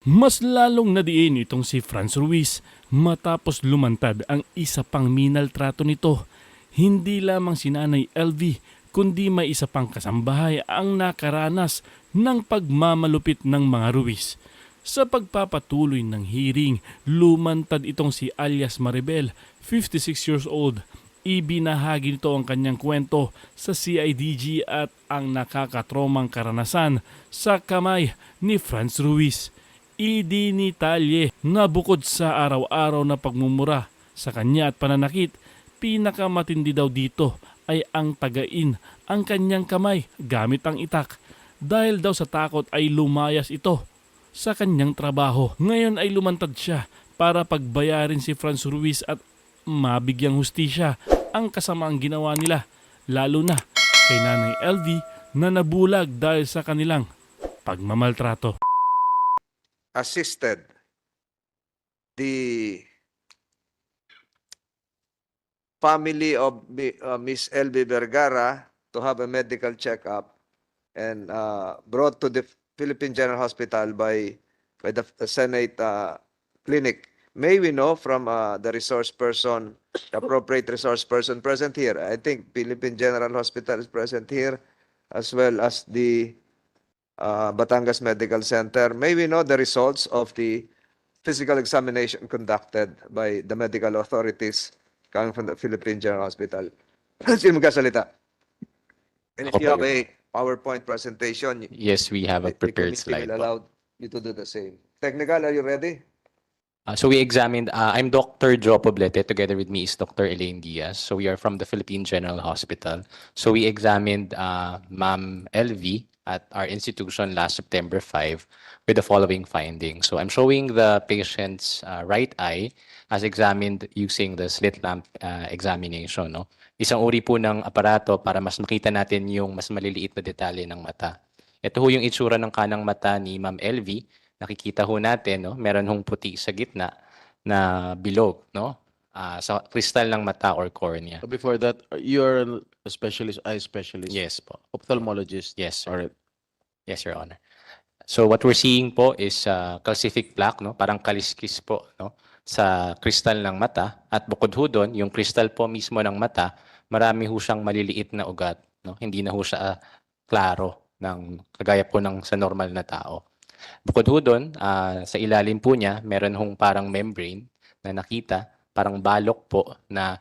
Mas lalong nadiin itong si Franz Ruiz matapos lumantad ang isa pang minaltrato nito. Hindi lamang si Nanay LV kundi may isa pang kasambahay ang nakaranas ng pagmamalupit ng mga Ruiz. Sa pagpapatuloy ng hearing, lumantad itong si alias Maribel, 56 years old. Ibinahagi nito ang kanyang kwento sa CIDG at ang nakakatromang karanasan sa kamay ni Franz Ruiz. Idinitalye na bukod sa araw-araw na pagmumura sa kanya at pananakit, pinakamatindi daw dito ay ang tagain ang kanyang kamay gamit ang itak. Dahil daw sa takot ay lumayas ito sa kanyang trabaho. Ngayon ay lumantad siya para pagbayarin si Franz Ruiz at mabigyang hustisya ang kasamaang ginawa nila, lalo na kay Nanay LV na nabulag dahil sa kanilang pagmamaltrato. Assisted the family of Miss L.B. Vergara to have a medical checkup and brought to the Philippine General Hospital by the Senate Clinic. May we know from the resource person, the appropriate resource person present here? I think Philippine General Hospital is present here, as well as the Batangas Medical Center. May we know the results of the physical examination conducted by the medical authorities coming from the Philippine General Hospital? Sino magkasalita? And if you have a PowerPoint presentation, Yes, we have a the prepared committee slide will po. allow you to do the same. Technical, are you ready? So we examined, I'm Dr. Joe Poblete, together with me is Dr. Elaine Diaz. So we are from the Philippine General Hospital. So we examined Ma'am LV at our institution last September 5 with the following findings. So I'm showing the patient's right eye as examined using the slit lamp examination. No? Isang uri po ng aparato para mas makita natin yung mas maliliit na detalye ng mata. Ito ho yung itsura ng kanang mata ni Ma'am LV. Nakikita ho natin, no, meron hong puti sa gitna na bilog, no? Sa kristal ng mata or cornea. Before that, you're a specialist, eye specialist, Yes po. ophthalmologist. Yes, sir. All right. Yes, Your Honor. So what we're seeing po is calcific plaque, no? Parang kaliskis po, no? Sa kristal ng mata. At bukod ho doon, yung kristal po mismo ng mata, marami ho siyang maliliit na ugat, no? Hindi na ho siya klaro ng kagaya po ng sa normal na tao. Bukod ho doon, sa ilalim po niya, meron hong parang membrane na nakita, parang balok po na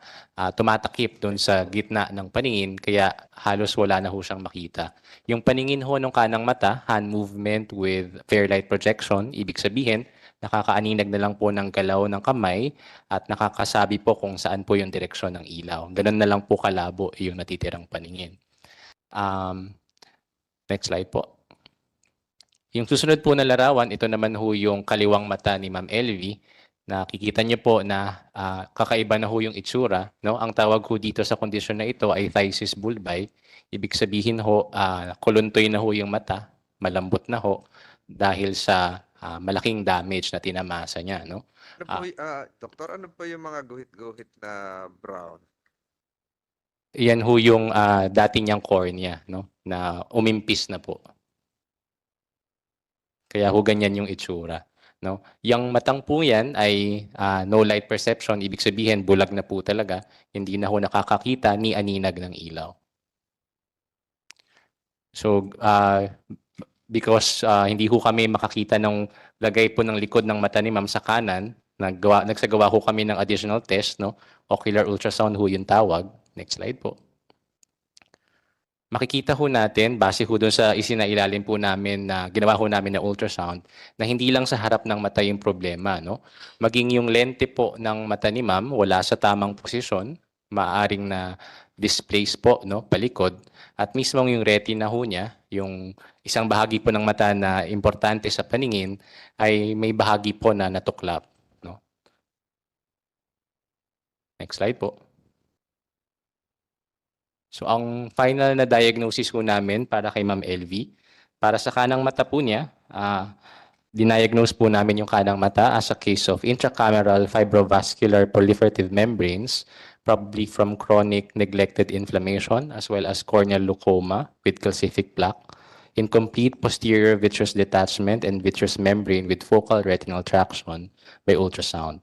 tumatakip doon sa gitna ng paningin, kaya halos wala na ho siyang makita. Yung paningin ho ng kanang mata, hand movement with fair light projection, ibig sabihin, nakakaaninag na lang po ng galaw ng kamay at nakakasabi po kung saan po yung direksyon ng ilaw. Ganun na lang po kalabo yung natitirang paningin. Next slide po. Yung susunod po na larawan, ito naman ho yung kaliwang mata ni Ma'am LV. Nakikita niyo po na kakaiba na ho yung itsura. No? Ang tawag ho dito sa kondisyon na ito ay phthisis bulbi. Ibig sabihin ho, kuluntoy na ho yung mata, malambot na ho dahil sa malaking damage na tinamasa niya. No? Ano po, Doktor, ano po yung mga guhit-guhit na brown? Yan ho yung dati niyang cornea, no? Na umimpis na po. Kaya ho ganyan yung itsura. No? Yung matang po yan ay no light perception. Ibig sabihin, bulag na po talaga. Hindi na ho nakakakita ni aninag ng ilaw. So, because hindi ho kami makakita ng lagay po ng likod ng mata ni Ma'am sa kanan, nagsagawa ho kami ng additional test, no? Ocular ultrasound ho yung tawag. Next slide po. Makikita ho natin, base ho doon sa isinailalim po namin na ginawa ho namin na ultrasound, na hindi lang sa harap ng mata yung problema. No? Maging yung lente po ng mata ni ma'am, wala sa tamang posisyon, maaaring na displace po, no, palikod, at mismo yung retina ho niya, yung isang bahagi po ng mata na importante sa paningin, ay may bahagi po na natuklap. No? Next slide po. So ang final na diagnosis po namin para kay Ma'am LV, para sa kanang mata po niya, diniagnose po namin yung kanang mata as a case of intracameral fibrovascular proliferative membranes, probably from chronic neglected inflammation as well as corneal glaucoma with calcific plaque. incomplete posterior vitreous detachment and vitreous membrane with focal retinal traction by ultrasound.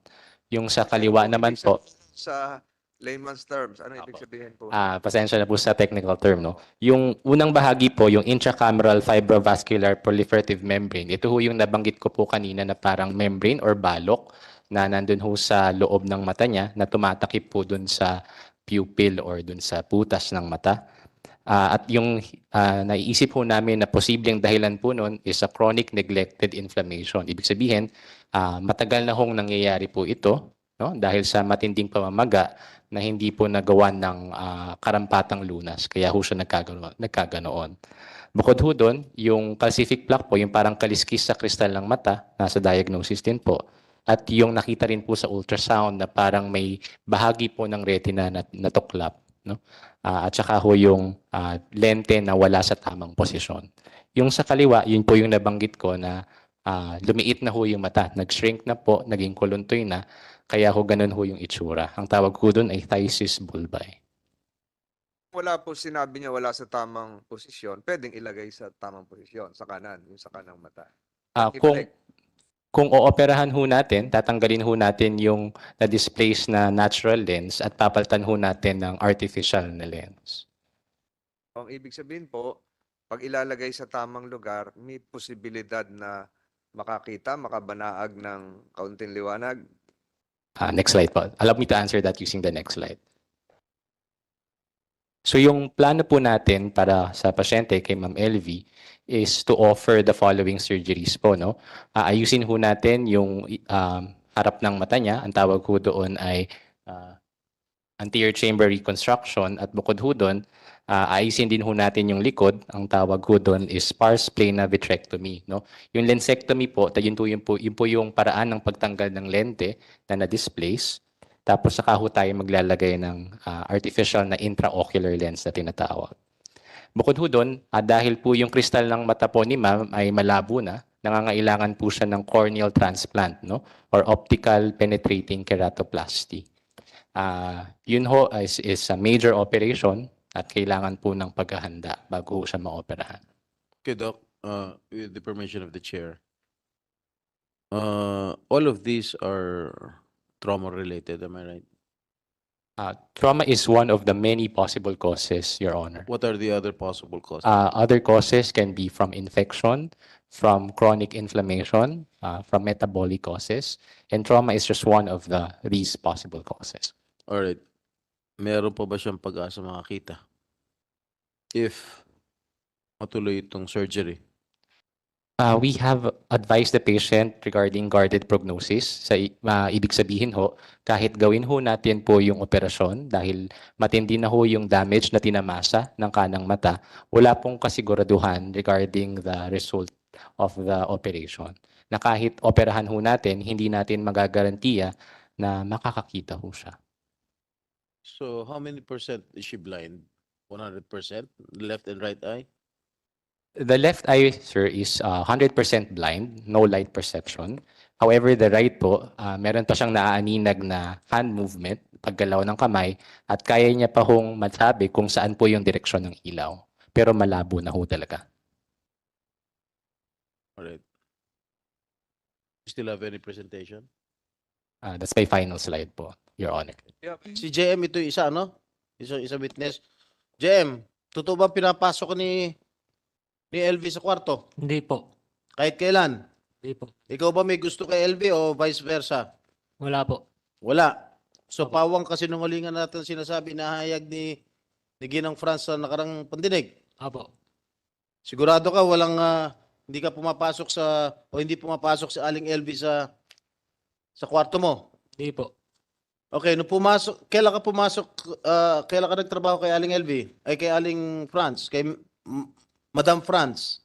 Yung sa kaliwa naman po, Sa layman's terms, ano ibig Apo. sabihin po? pasensya na po sa technical term, no? Yung unang bahagi po, yung intracameral fibrovascular proliferative membrane, ito ho yung nabanggit ko po kanina na parang membrane or balok na nandun ho sa loob ng mata niya na tumatakip po dun sa pupil or dun sa putas ng mata. At yung naiisip ho namin na posibleng dahilan po nun is a chronic neglected inflammation. Ibig sabihin, matagal na hong nangyayari po ito, no? Dahil sa matinding pamamaga na hindi po nagawa ng karampatang lunas. Kaya ho siya nagkaganoon. Bukod ho doon, yung calcific plaque po, yung parang kaliskis sa kristal ng mata, nasa diagnosis din po. At yung nakita rin po sa ultrasound na parang may bahagi po ng retina na natuklap. No? At saka ho yung lente na wala sa tamang posisyon. Yung sa kaliwa, yun po yung nabanggit ko na lumiit na ho yung mata. Nag-shrink na po, naging kuluntoy na. Kaya ho ganun ho yung itsura. Ang tawag ko doon ay phthisis bulbae. Wala po sinabi niya wala sa tamang posisyon, pwedeng ilagay sa tamang posisyon, sa kanan, yung sa kanang mata. Kung kung ooperahan ho natin, tatanggalin ho natin yung na-displace na natural lens at papalitan ho natin ng artificial na lens. Ang ibig sabihin po, pag ilalagay sa tamang lugar, may posibilidad na makakita, makabanaag ng kaunting liwanag. Next slide po. Allow me to answer that using the next slide. So yung plano po natin para sa pasyente kay Ma'am LV is to offer the following surgeries po. No? Ayusin ho natin yung harap ng mata niya. Ang tawag ho doon ay anterior chamber reconstruction at bukod ho doon, ayusin din ho natin yung likod. Ang tawag ho doon is sparse plana vitrectomy. No? Yung lensectomy po, yun po yung paraan ng pagtanggal ng lente na na-displace. Tapos saka ho tayo maglalagay ng artificial na intraocular lens na tinatawag. Bukod ho doon, dahil po yung kristal ng mata po ni ma'am ay malabo na, nangangailangan po siya ng corneal transplant, no? Or optical penetrating keratoplasty. Yun ho is a major operation at kailangan po ng paghahanda bago siya maoperahan. Okay, Doc, with the permission of the chair. All of these are trauma-related, am I right? Trauma is one of the many possible causes, Your Honor. What are the other possible causes? Other causes can be from infection, from chronic inflammation, from metabolic causes, and trauma is just one of these possible causes. All right. Meron pa ba siyang pag-asa makakita? If matuloy itong surgery. We have advised the patient regarding guarded prognosis. Ibig sabihin ho, kahit gawin ho natin po yung operasyon dahil matindi na ho yung damage na tinamasa ng kanang mata, wala pong kasiguraduhan regarding the result of the operation. Na kahit operahan ho natin, hindi natin magagarantiya na makakakita ho siya. So how many percent is she blind? 100%? Left and right eye? The left eye, sir, is 100% blind, no light perception. However, the right po, meron pa siyang naaaninag na hand movement, paggalaw ng kamay, at kaya niya pa hong masabi kung saan po yung direksyon ng ilaw. Pero malabo na ho talaga. All right. You still have any presentation? That's my final slide po, Your Honor. Yeah, Si JM ito yung isa, no? Isa witness. JM, totoo ba pinapasok ni LV sa kwarto? Hindi po. Kahit kailan? Hindi po. Ikaw ba may gusto kay LV o vice versa? Wala po. Wala. So pawang kasinungalingan natin sinasabi na hayag ni Ginang France sa nakarang pandinig. Apo. Sigurado ka walang hindi ka pumapasok o hindi pumapasok si Aling LV sa kwarto mo? Hindi po. Okay, nung pumasok, kailan ka pumasok, kailan ka nagtrabaho kay Aling LV? Ay kay Aling France, kay Madam France.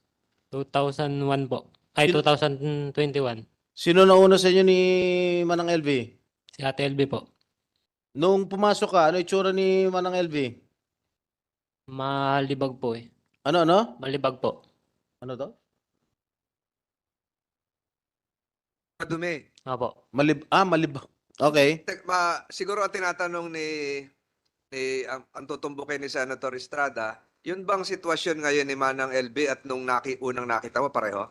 2001 po. Ay, Sino- 2021. Sino nauna sa inyo ni Manang LV? Si Ate LB po. Nung pumasok ka, ano itsura ni Manang LV? Malibag po eh. Ano? Malibag po. Ano to? madumi. Apo. Malib. Okay. Siguro ang tinatanong ni ang tutumbukin ni Senator Estrada, Yun bang sitwasyon ngayon ni Manang LB at nung unang nakita mo pareho?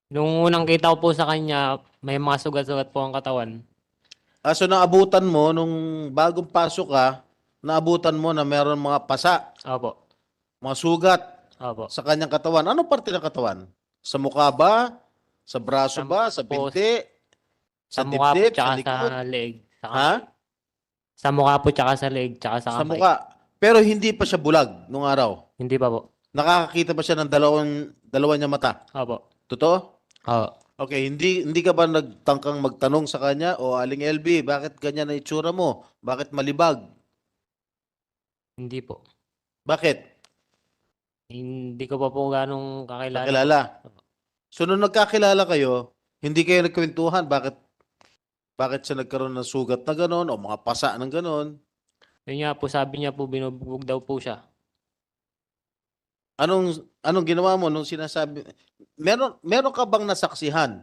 Nung unang kita ko po sa kanya, may mga sugat-sugat po ang katawan. So naabutan mo, nung bagong pasok ka, naabutan mo na meron mga pasa, Opo. mga sugat Opo. sa kanyang katawan. Ano parte ng katawan? Sa mukha ba? Sa braso Sa ba? Sa po, binti? Sa Sa mukha po dibdib? Sa tsaka likod? sa leeg. Ha? Sa mukha po tsaka sa leeg tsaka sa Sa kamay. mukha. Pero hindi pa siya bulag nung araw. Hindi pa po. Nakakakita ba siya ng dalawa niya mata? Opo. Totoo? Oo. Okay, hindi ka ba nagtangkang magtanong sa kanya, o Aling LB, bakit ganyan na itsura mo? Bakit malibag? Hindi po. Bakit? Hindi ko pa po ganong kakilala. Nakilala. So nung nagkakilala kayo, hindi kayo nagkwentuhan, bakit siya nagkaroon ng sugat na gano'n o mga pasa ng gano'n? Yun nga po, sabi niya po, binubugbog daw po siya. Anong ginawa mo nung sinasabi? Meron ka bang nasaksihan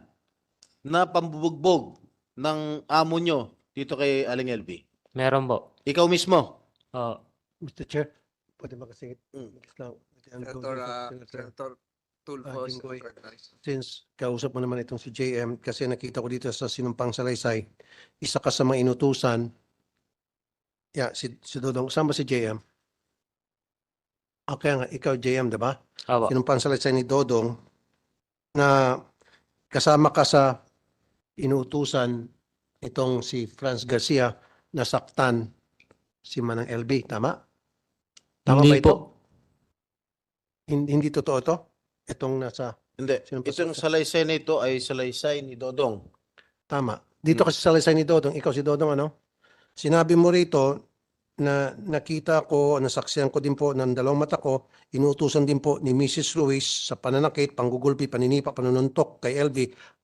na pambubugbog ng amo nyo dito kay Aling LB? Meron po. Ikaw mismo? Oo. Mr. Chair, pwede makasingit. Senator Tulfo is Jinggoy. recognized. Since kausap mo naman itong si JM, kasi nakita ko dito sa Sinumpang Salaysay, isa ka sa mga inutusan. Yeah, si Dodong. Saan ba si JM? Okay nga, ikaw JM, diba? Opo. Sinumpang Salaysay ni Dodong na kasama ka sa inutusan itong si Franz Garcia na saktan si Manang LB. Tama? Tama Hindi ba ito? po. Hindi totoo to? Itong nasa... Hindi. Sino pa Itong sa- salaysay na ito ay salaysay ni Dodong. Tama. Dito kasi sa salaysay ni Dodong, ikaw si Dodong ano? Sinabi mo rito na nakita ko, nasaksihan ko din po ng dalawang mata ko, inuutusan din po ni Mrs. Ruiz sa pananakit, panggugulpi, paninipa, panununtok kay LV,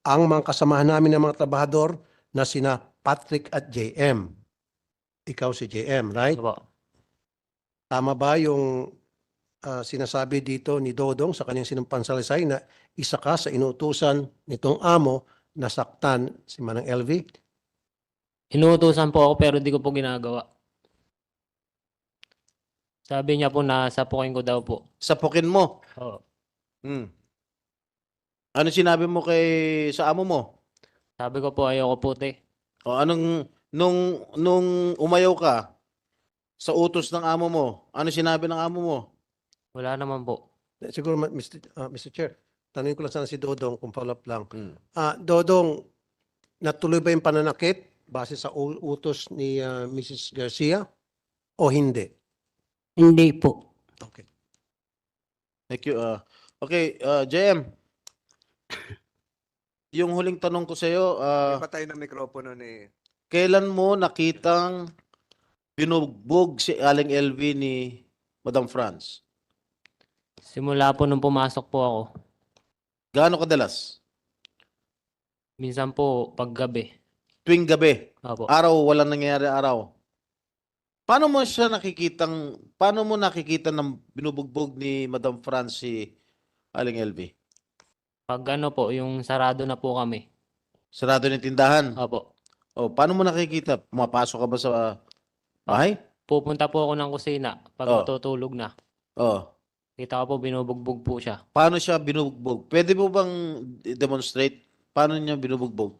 ang mga kasamahan namin ng mga trabahador na sina Patrick at JM. Ikaw si JM, right? Opo. Tama ba yung sinasabi dito ni Dodong sa kanyang sinumpang salaysay na isa ka sa inuutusan nitong amo na saktan si Manang LV? Inuutosan po ako pero di ko po ginagawa. Sabi niya po na sapukin ko daw po. Sapukin mo. Oo. Hmm. Ano sinabi mo sa amo mo? Sabi ko po ayoko puti. O nung umayaw ka sa utos ng amo mo, ano sinabi ng amo mo? Wala naman po. Siguro, Mr. Chair, tanungin ko lang sana si Dodong kung follow-up lang. Hmm. Dodong, natuloy ba yung pananakit base sa utos ni Mrs. Garcia o hindi? Hindi po. Okay. Thank you. Okay, JM. Yung huling tanong ko sa iyo, Patay na mikropono ni... kailan mo nakitang binugbog si Aling LV ni Madam Franz? Simula po nung pumasok po ako. Gaano kadalas? Minsan po paggabi. Tuwing gabi, Opo. araw, walang nangyayari araw. Paano mo nakikita ng binubugbog ni Madam Franz si Aling LV? Pag ano po, yung sarado na po kami. Sarado ng tindahan. Opo. O, paano mo nakikita? Pumapasok ka ba sa bahay? Pupunta po ako ng kusina pag Oh. matutulog na. O, Kita ko po binubugbog po siya. paano siya binubugbog? Pwede mo bang demonstrate paano niya binubugbog?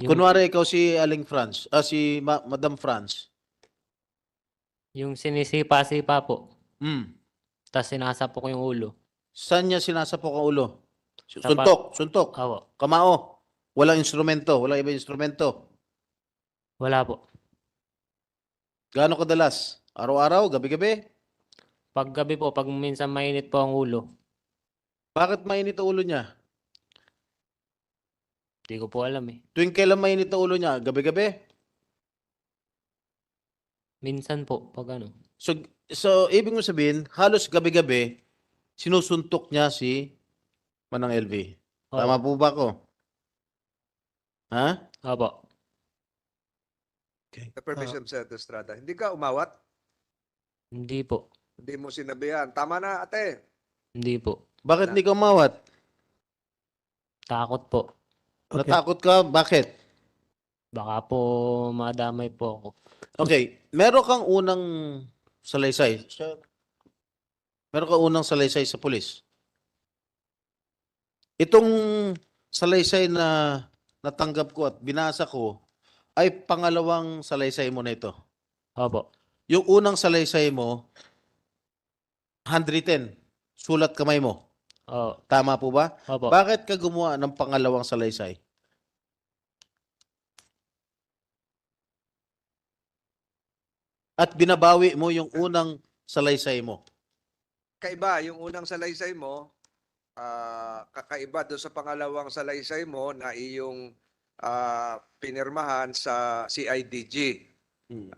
Yung, Kunwari ikaw si Aling Franz, si Madam Franz. yung sinisipa-sipa po. Hmm. Tapos sinasapok ko yung ulo. Saan niya sinasapok ang ulo? Sa Suntok, Opo. kamao. Walang instrumento, walang ibang instrumento. Wala po. Gaano kadalas? Araw-araw, gabi-gabi? Pag gabi po, pag minsan mainit po ang ulo. Bakit mainit ang ulo niya? Hindi ko po alam eh. Tuwing kailan mainit ang ulo niya? Gabi-gabi? Minsan po, pag ano. So ibig mo sabihin, halos gabi-gabi, sinusuntok niya si Manang LV. Oo. Tama po ba ako? Ha? Opo. The permission of Senator Estrada. Hindi ka umawat? Hindi po. Hindi mo sinabihan. Tama na, ate. Hindi po. Bakit hindi ka umawat? Takot po. Okay. Natakot ka? Bakit? Baka po madamay po ako. Okay, meron kang unang salaysay? Meron ka unang salaysay sa pulis? Itong salaysay na natanggap ko at binasa ko ay pangalawang salaysay mo na ito. Opo. Yung unang salaysay mo, handwritten, sulat kamay mo. Oo. Tama po ba? Opo. Bakit ka gumawa ng pangalawang salaysay? At binabawi mo yung unang salaysay mo. Kaiba, yung unang salaysay mo, kakaiba doon sa pangalawang salaysay mo na iyong pinirmahan sa CIDG,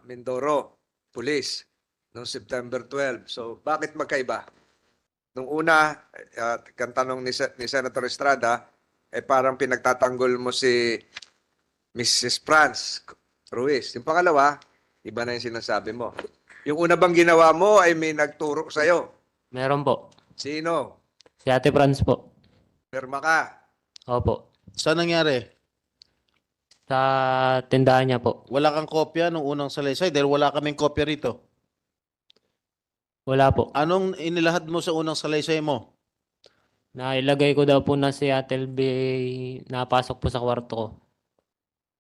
Mindoro Police, noong September 12. So, bakit magkaiba? Nung una, kang tanong ni Senator Estrada, parang pinagtatanggol mo si Mrs. Franz Ruiz. Yung pangalawa, iba na yung sinasabi mo. Yung una bang ginawa mo ay may nagturo sa'yo. Meron po. Sino? Si Ate Franz po. Pirma ka. Opo. Saan nangyari? Sa tindahan niya po. Wala kang kopya nung unang salaysay dahil wala kaming kopya rito. Wala po. Anong inilahad mo sa unang salaysay mo? Nailagay ko daw po na si Ate LB napasok po sa kwarto ko.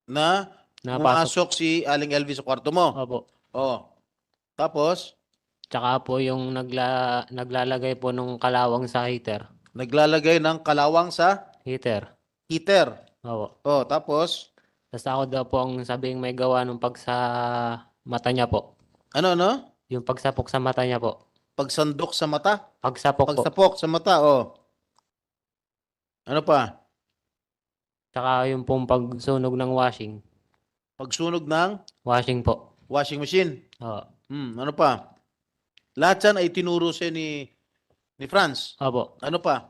Na Napasok. pumasok si Aling LV sa kwarto mo. Opo. Oh. Tapos, Tsaka po yung naglalagay po nung kalawang sa heater. naglalagay ng kalawang sa Heater. heater. Opo. Oh, tapos, Tapos ako daw po ang sabing may gawa nung pag sa mata niya po. ano? Yung pagsapok sa mata niya po. Pagsandok sa mata? Pagsapok po. Pagsapok sa mata, oh. Ano pa? Tsaka yung pong pagsunog ng washing. Pagsunog ng Washing po. washing machine. Oo. Ano pa? Lahat yan ay tinuro siya ni Franz. Opo. Ano pa?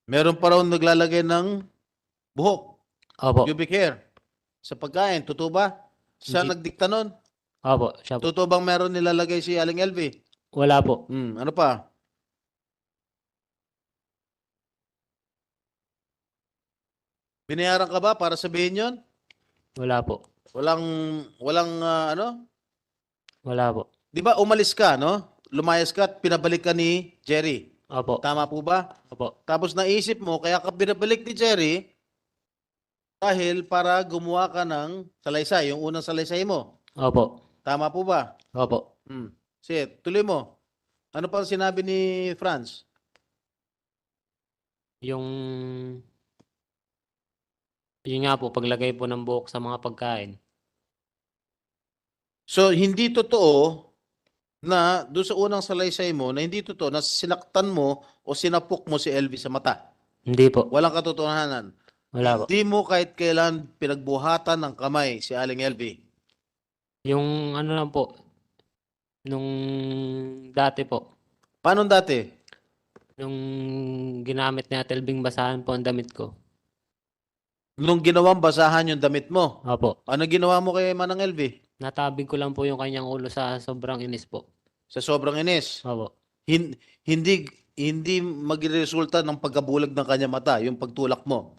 Meron pa raw naglalagay ng buhok, Opo. pubic hair, sa pagkain. Totoo ba? Siya Hindi. nagdikta nun? Opo. Siya po. Totoo bang meron nilalagay si Aling LV? Wala po. Ano pa? Binayaran ka ba para sabihin yon? Wala po. Walang ano? Wala po. Di ba umalis ka, no? Lumayas ka at pinabalik ka ni Jerry. Opo. Tama po ba? Opo. Tapos naisip mo, kaya ka pinabalik ni Jerry dahil para gumawa ka ng salaysay, yung unang salaysay mo. Opo. Tama po ba? Opo. Sige, tuloy mo. Ano pa sinabi ni Franz? Yung yun nga po, paglagay po ng buhok sa mga pagkain. So, hindi totoo na doon sa unang salaysay mo na hindi totoo na sinaktan mo o sinapok mo si LV sa mata. Hindi po. Walang katotohanan. Wala po. Hindi mo kahit kailan pinagbuhatan ng kamay si Aling LV. Yung ano lang po, nung dati po, Paano dati? nung ginamit ni Ate Elbing basahan po ang damit ko. Nung ginawang basahan yung damit mo. Opo. Ano ginawa mo kay Manang LV? Natabig ko lang po yung kanyang ulo sa sobrang inis po. Sa sobrang inis. Opo. Hindi magresulta ng pagkabulag ng kanya mata, yung pagtulak mo.